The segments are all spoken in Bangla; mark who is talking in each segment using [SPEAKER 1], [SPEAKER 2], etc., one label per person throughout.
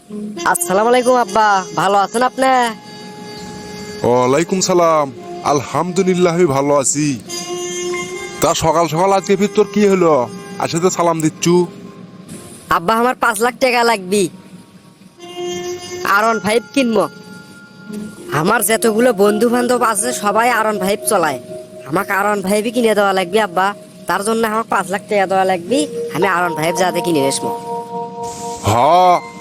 [SPEAKER 1] আসসালামু আলাইকুম আব্বা, ভালো আছেন আপনি?
[SPEAKER 2] ওয়ালাইকুম সালাম। আলহামদুলিল্লাহ আমি ভালো আছি। তা সকাল সকাল আজকে ফির তোর কি হলো? আসলে সালাম দিচ্ছু।
[SPEAKER 1] আব্বা আমার 5 লাখ টাকা লাগবি, R15 কিনবো। আমার যতগুলো বন্ধু বান্ধব আছে সবাই R15 চলায়, আমাকে R15 কিনে দেওয়া লাগবে আব্বা। তার জন্য আমাকে 5 লাখ টাকা দেওয়া লাগবে, আমি R15 যাতে কিনে নেসবো।
[SPEAKER 2] হ,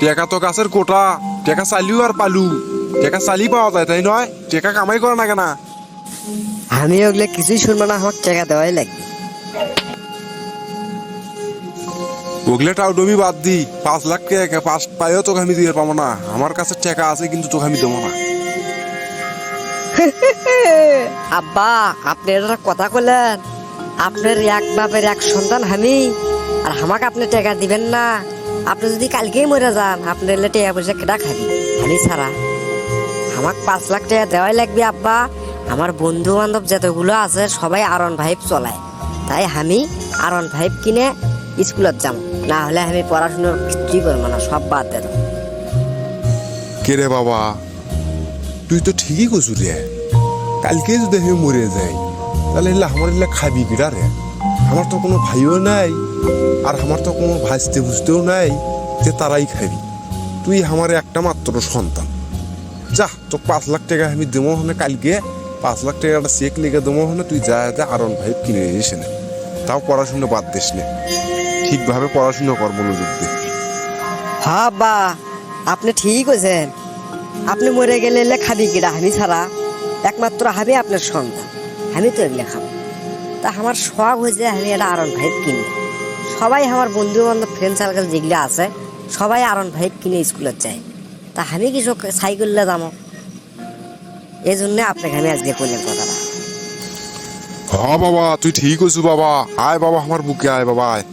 [SPEAKER 2] টেকা তো গাছের কোটা। টেকা চালিও আর পালু। টেকা চালি পাওয়া যায় তাই নয়? টেকা কামাই করে না কেনা?
[SPEAKER 1] আমি ওগুলো কিছুই শুনবো না, আমাকে টাকা দেওয়াই লাগবে।
[SPEAKER 2] ওগুলো টাউডমি বাদ দি। 5 লাখ টাকা পাঁচ পাইও তোকে আমি দিয়ে পাবো না। আমার কাছে টাকা আছে কিন্তু তোকে আমি দেবো না।
[SPEAKER 1] আব্বা, আপনি এটা কথা বললেন? আপনার এক বাপের এক সন্তান আমি, আর আমাকে আপনি টাকা দিবেন না? আপনি যদি কালকেই মরে যান, আপনার এলে টাকা পয়সা কেটা খাবি? আমি ছাড়া আমাকে 5 লাখ টাকা দেওয়াই লাগবে আব্বা। আমার বন্ধু বান্ধব যতগুলো আছে সবাই R15 চলায়, তাই আমি R15 কিনে স্কুলত যাম। না হলে আমি পড়াশুনো কিছুই করবো না, সব বাদ দিয়ে দেবো।
[SPEAKER 2] কে রে বাবা, তুই তো ঠিকই কছু রে। কালকে যদি আমি মরে যাই তাহলে আমার এলে খাবি কিরা রে? আমার তো কোনো ভাইও নাই, আর আমার তো কোনো ভাজতে বুঝতেও নাই যে তারাই খাবি। তুই আমার একটা মাত্র সন্তান। যা, তো 5 লাখ টাকা আমি দেবো হনে কালকে। 5 লাখ টাকা একটা চেক লিখে দেবো হনে, তুই যা যা R15 কিনে নিস না। তাও পড়াশুনো বাদ দিস না, ঠিকভাবে পড়াশুনো কর, মনোযোগ দে।
[SPEAKER 1] হ্যাঁ আব্বা, আপনি ঠিক কইছেন। আপনি মরে গেলে এলে খাবি কিরা? আমি ছাড়া একমাত্র আমি আপনার সন্তান, আমি তো এগুলো খাবো। তা আমার শখ হয়েছে আমি এটা R15 কিনবো। সবাই আমার বন্ধু বান্ধব ফ্রেন্ড সার্কেল যেগুলো আছে সবাই R15 কিনে স্কুলে যায়, তা আমি কিছু সাইকেলে যাবো। এই জন্য আপনাকে আমি আজকে করলাম কথাটা।
[SPEAKER 2] হ্যাঁ বাবা, তুই ঠিক কইছু বাবা। আয় বাবা, আমার বুকে আয় বাবা, আয়।